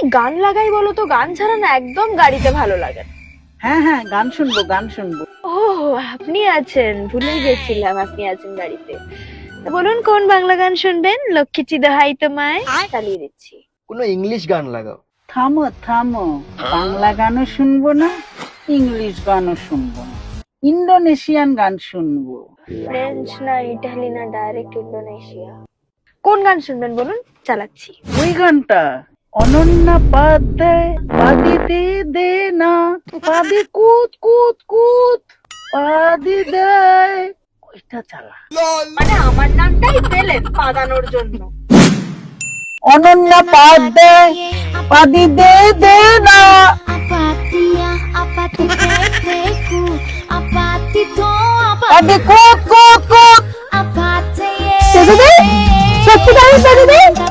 গান লাগাই বলো তো, গান ছাড়া না একদম গাড়িতে ভালো লাগে না। হ্যাঁ হ্যাঁ, গান শুনবো গান শুনবো। ও, আপনি আছেন, ভুলে গেছিলাম আপনি আছেন গাড়িতে। তা বলুন কোন বাংলা গান শুনবেন? লক্ষ্মীটি দোহাই তোমায় চালিয়ে দিচ্ছি। কোনো ইংলিশ গান লাগাও। থামো থামো, বাংলা গানও শুনবো না, ইংলিশ গানও শুনবো না, ইন্দোনেশিয়ান গান শুনবো। ফ্রেঞ্চ না ইটালি না ডাইরেক্ট ইন্দোনেশিয়া। কোন গান শুনবেন বলুন, চালাচ্ছি। ওই গানটা, অনন্যা পাদ দেয় পাদি দে দে না, পাদি কুত কুত কুত পাদি দেয়, ওইটা চালা। মানে আমার নামটাই পেলেন পাদানোর জন্য। অনন্যা পাদ দেয় পাদি দে দে না। Apatia, apati pepeku, apati to, Padi কুত কুত কুত। apati সত্যি তাই, সত্যি তাই, সত্যি তাই।